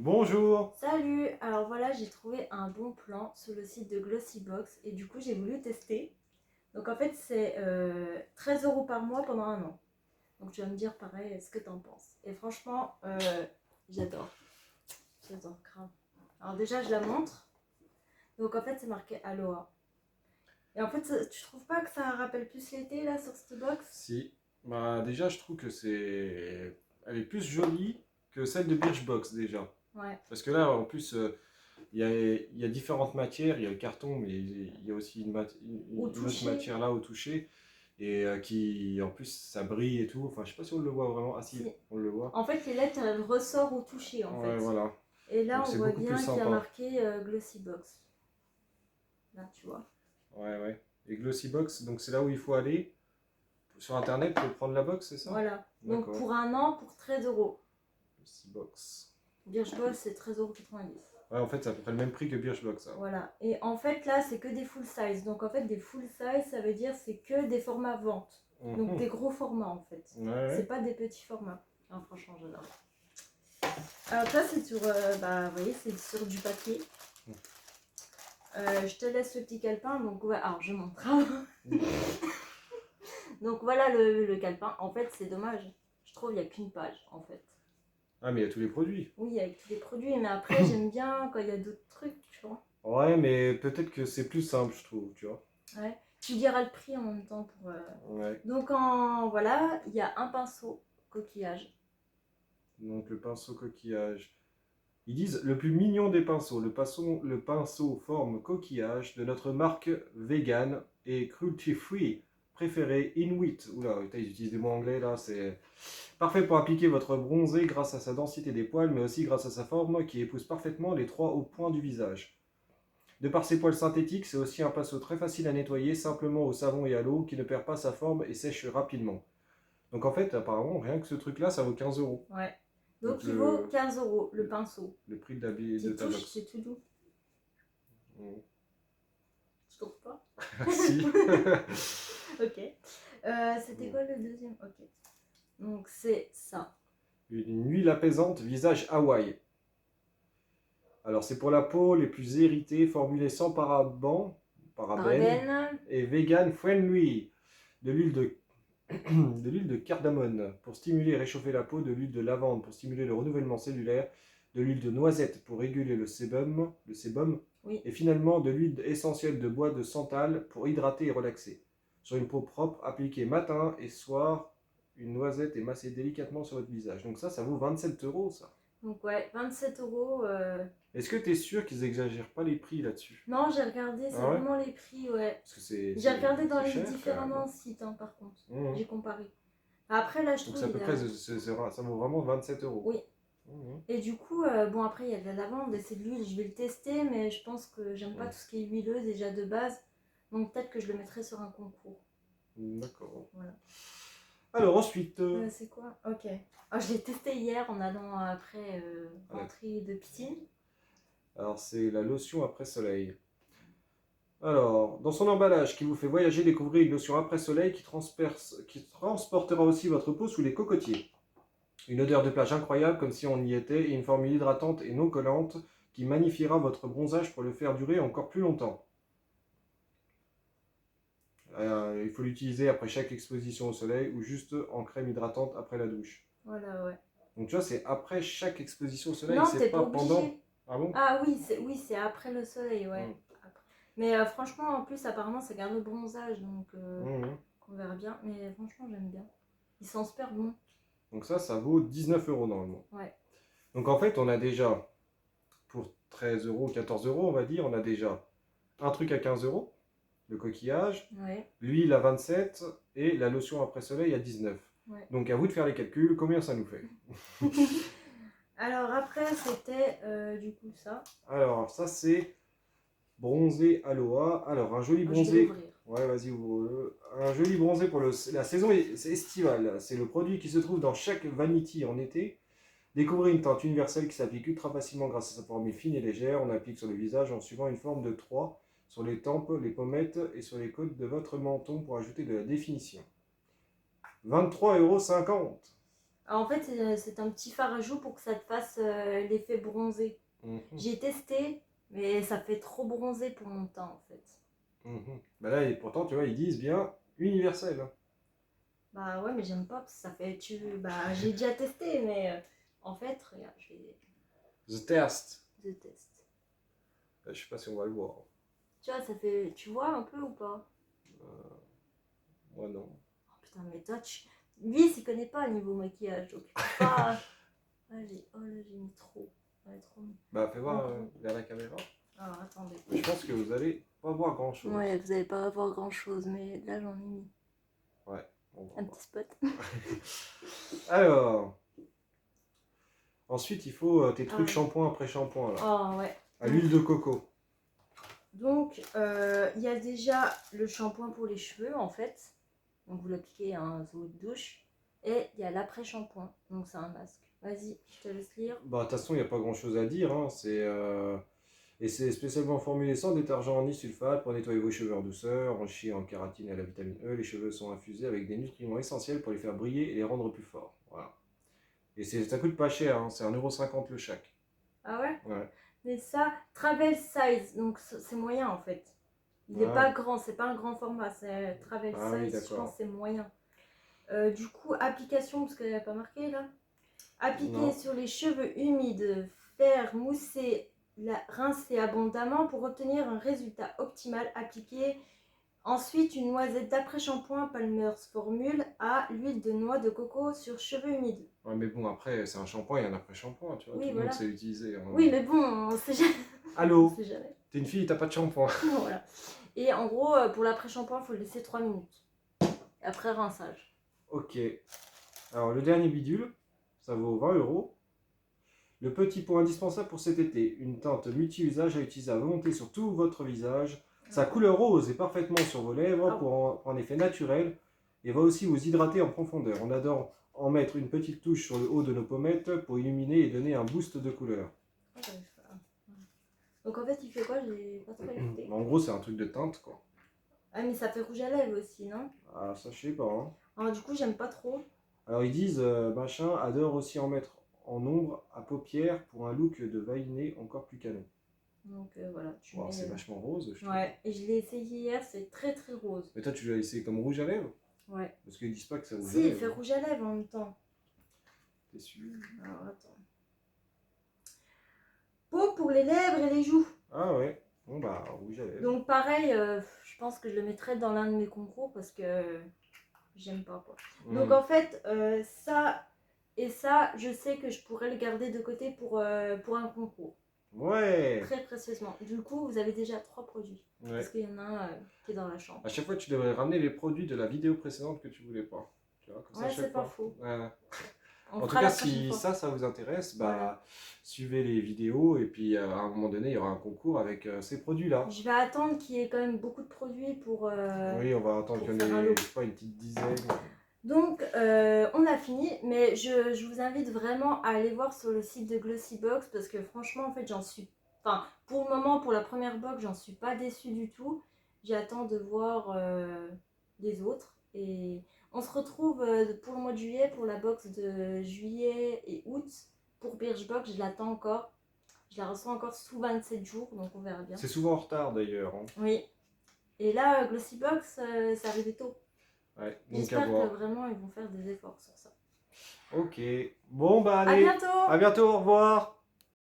Bonjour. Salut! Alors voilà, j'ai trouvé un bon plan sur le site de Glossybox et du coup j'ai voulu tester. Donc en fait c'est 13 € par mois pendant un an. Donc tu vas me dire pareil ce que t'en penses. Et franchement, j'adore. J'adore grave. Alors déjà je la montre. Donc en fait c'est marqué Aloha. Et en fait tu trouves pas que ça rappelle plus l'été là sur cette box? Si, bah déjà je trouve que elle est plus jolie que celle de Birchbox déjà. Ouais. Parce que là en plus il y a différentes matières, il y a le carton mais il y a aussi Au une autre toucher. matière là au toucher et qui en plus ça brille et tout. Enfin je sais pas si on le voit vraiment. Ah si, Si. on le voit. En fait les lettres elles ressortent au toucher en Ouais fait. voilà. Et Donc là on c'est voit beaucoup plus bien qu'il y a sympa. marqué Glossybox. Là tu vois. Ouais ouais. Et Glossybox, donc c'est là où il faut aller sur internet pour prendre la box, c'est ça? Voilà. Donc D'accord. pour un an, pour 13 €. Glossybox. Birchbox, c'est 13,90 €. Ouais, en fait, c'est à peu près le même prix que Birchbox, ça. Voilà. Et en fait, là, c'est que des full size. Donc en fait, des full size, ça veut dire c'est que des formats vente. Donc Mhm. des gros formats en fait. Ouais, C'est ouais. pas des petits formats. Ah, franchement, j'adore. Alors ça, c'est sur, bah, vous voyez, c'est sur du papier. Je te laisse le petit calepin. Donc ouais, alors je montre. Donc voilà le calepin. En fait, c'est dommage. Je trouve il n'y a qu'une page en fait. Ah, mais il y a tous les produits. Oui, avec tous les produits, mais après, j'aime bien quand il y a d'autres trucs, tu vois. Ouais, mais peut-être que c'est plus simple, je trouve, tu vois. Ouais. Tu diras le prix en même temps pour. Ouais. Donc, voilà, il y a un pinceau coquillage. Donc, le pinceau coquillage. Ils disent le plus mignon des pinceaux. Le pinceau forme coquillage de notre marque vegan et cruelty free préférée Inuit. Oula, putain, ils utilisent des mots anglais là, c'est parfait pour appliquer votre bronzé grâce à sa densité des poils, mais aussi grâce à sa forme qui épouse parfaitement les trois hauts points du visage. De par ses poils synthétiques, c'est aussi un pinceau très facile à nettoyer simplement au savon et à l'eau qui ne perd pas sa forme et sèche rapidement. Donc en fait, apparemment, rien que ce truc-là, ça vaut 15 €. Ouais. Donc Donc, il vaut 15 € le pinceau. le prix de Qui ta touche, box. c'est tout doux. Mm. Tu trouves pas? Si. Ok. C'était quoi le deuxième? Ok. Donc, c'est ça. Une huile apaisante visage Hawaï. Alors c'est pour la peau les plus irritées, formulée sans parabènes Parabène. et vegan friendly. De l'huile de de l'huile de cardamone pour stimuler et réchauffer la peau, de l'huile de lavande pour stimuler le renouvellement cellulaire, de l'huile de noisette pour réguler le sébum, Oui. et finalement de l'huile essentielle de bois de santal pour hydrater et relaxer. Sur une peau propre, appliquez matin et soir une noisette et massez délicatement sur votre visage. Donc ça vaut 27 € ça. Donc, ouais, 27 €. Est-ce que tu es sûr qu'ils exagèrent pas les prix là-dessus? Non, j'ai regardé, c'est Ah ouais? vraiment les prix, ouais. Parce que c'est J'ai regardé dans c'est les cher quand même, différents hein. sites, hein, par contre. Mhm. J'ai comparé. Après, là, je Donc trouve c'est à peu il près, a. ça vaut vraiment 27 €. Oui. Mhm. Et du coup, bon, après, il y a de la lavande et c'est de l'huile. Je vais le tester, mais je pense que j'aime pas tout ce qui est huileux déjà de base. Donc, peut-être que je le mettrai sur un concours. D'accord. Voilà. Alors ensuite, C'est quoi? Ok. Ah, je l'ai testé hier en allant après à la- rentrer de piscine. alors c'est la lotion après soleil. Alors, dans son emballage qui vous fait voyager, découvrez une lotion après soleil qui transportera aussi votre peau sous les cocotiers. Une odeur de plage incroyable comme si on y était et une formule hydratante et non collante qui magnifiera votre bronzage pour le faire durer encore plus longtemps. Il faut l'utiliser après chaque exposition au soleil ou juste en crème hydratante après la douche. Voilà, ouais. Donc tu vois, c'est après chaque exposition au soleil, Non, t'es c'est pas pas pendant. obligé. Ah bon? Ah oui, c'est après le soleil, ouais. Mm. Après. Mais franchement, en plus, apparemment, ça garde le bronzage, donc Mhm. on verra bien. Mais franchement, j'aime bien. Il sent super bon. Donc ça vaut 19 € normalement. Ouais. Donc en fait, on a déjà, pour 13 €, 14 € on va dire, on a déjà un truc à 15 €, le coquillage, Ouais. l'huile à 27 et la lotion après soleil à 19. Ouais. Donc à vous de faire les calculs, combien ça nous fait? Alors après, c'était du coup ça. Alors ça c'est bronzé Aloha. Alors un joli Je vais bronzé. l'ouvrir. Ouais, vas-y, ouvre-le. Un joli bronzé pour la saison estivale. C'est le produit qui se trouve dans chaque vanity en été. Découvrez une teinte universelle qui s'applique ultra facilement grâce à sa formule fine et légère. On l'applique sur le visage en suivant une forme de 3 sur les tempes, les pommettes et sur les côtes de votre menton pour ajouter de la définition. 23,50 €. Alors, en fait, c'est un petit fard à joues pour que ça te fasse l'effet bronzé. J'ai testé, mais ça fait trop bronzé pour mon teint en fait. Bah là, et pourtant, tu vois, ils disent bien universel. Hein. Bah ouais, mais j'aime pas parce que ça fait. Bah, j'ai déjà testé, mais en fait, regarde, je vais. The test. Je teste. Je sais pas si on va le voir. Tu vois, ça fait. Tu vois un peu ou pas? Moi non. Oh putain, mais toi, lui, il s'y connaît pas au niveau maquillage, donc il peut pas. Allez, oh là, j'ai mis trop. Ouais, trop mis. Bah, fais voir vers la caméra. Alors, attendez. Je pense que vous allez pas voir grand chose. Ouais, vous allez pas voir grand chose, mais là, j'en ai mis. Ouais. On va Un voir. petit spot. Alors. Ensuite, il faut tes trucs shampoing après shampoing. Là. Oh ouais. À l'huile de coco. Donc, il y a déjà le shampoing pour les cheveux en fait. Donc, vous l'appliquez à un eau de douche. Et il y a l'après-shampoing. Donc, c'est un masque. Vas-y, je te laisse lire. Bah, de toute façon, il n'y a pas grand chose à dire. Hein. Et c'est spécialement formulé sans détergent ni sulfate pour nettoyer vos cheveux en douceur, enrichi en kératine et à la vitamine E. Les cheveux sont infusés avec des nutriments essentiels pour les faire briller et les rendre plus forts. Voilà. Et ça coûte pas cher, hein. C'est 1,50 € le chaque. Ah ouais? Ouais. Mais ça, travel size. Donc, c'est moyen en fait. Il n'est pas grand, c'est pas un grand format. C'est travel size, oui, je pense que c'est moyen. Du coup, application, parce qu'elle n'a pas marqué là. Appliquer sur les cheveux humides, faire mousser, rincer abondamment pour obtenir un résultat optimal. Appliquer ensuite une noisette d'après-shampoing Palmer's Formule à l'huile de noix de coco sur cheveux humides. Ouais, mais bon, après, c'est un shampoing et un après-shampoing, tu vois. Oui, tout le monde sait l'utiliser. Hein. Oui, mais bon, on sait jamais. Allô? On sait jamais. T'es une fille, t'as pas de shampoing. Voilà. Et en gros, pour l'après-shampoing, il faut le laisser 3 minutes. Après rinçage. Ok. Alors, le dernier bidule, ça vaut 20 €. Le petit pot indispensable pour cet été, une teinte multi-usage à utiliser à volonté sur tout votre visage. Sa couleur rose est parfaitement sur vos lèvres pour un effet naturel et va aussi vous hydrater en profondeur. On adore en mettre une petite touche sur le haut de nos pommettes pour illuminer et donner un boost de couleur. Donc en fait, il fait quoi? J'ai pas trop écouté. En gros, c'est un truc de teinte, quoi. Ah, mais ça fait rouge à lèvres aussi, non? Ah, ça, je sais pas. Hein. Alors du coup, j'aime pas trop. Alors, ils disent, machin, adore aussi en mettre en ombre à paupières pour un look de valiné encore plus canon. Donc voilà, C'est vachement rose, je trouve. Ouais, et je l'ai essayé hier, c'est très très rose. Mais toi, tu l'as essayé comme rouge à lèvres? Ouais. Parce qu'ils disent pas que ça rouge à Si, lèvres. il fait rouge à lèvres en même temps. T'es sûr? Alors attends. Peau pour les lèvres et les joues. Ah ouais, bon bah rouge à lèvres. Donc pareil, je pense que je le mettrai dans l'un de mes concours parce que j'aime pas quoi. Donc en fait, ça et ça, je sais que je pourrais le garder de côté pour un concours. Ouais. Très précieusement. Du coup, vous avez déjà 3 produits. Ouais. Parce qu'il y en a un qui est dans la chambre. À chaque fois, tu devrais ramener les produits de la vidéo précédente que tu voulais pas. Tu vois, comme ça, Ouais, c'est pas faux. En tout cas, si ça vous intéresse, bah, suivez les vidéos et puis à un moment donné, il y aura un concours avec ces produits-là. Je vais attendre qu'il y ait quand même beaucoup de produits pour. Oui, on va attendre qu'il y en ait, je sais pas, une petite dizaine. Donc, on a fini, mais je vous invite vraiment à aller voir sur le site de Glossybox parce que franchement, en fait, j'en suis. Enfin, pour le moment, pour la première box, j'en suis pas déçue du tout. J'attends de voir les autres. Et on se retrouve pour le mois de juillet, pour la box de juillet et août. Pour Birchbox, je l'attends encore. Je la reçois encore sous 27 jours, donc on verra bien. C'est souvent en retard d'ailleurs. Hein. Oui. Et là, Glossybox, ça arrivait tôt. Ouais, j'espère que vraiment ils vont faire des efforts sur ça. Ok. Bon bah allez. À bientôt. À bientôt, au revoir.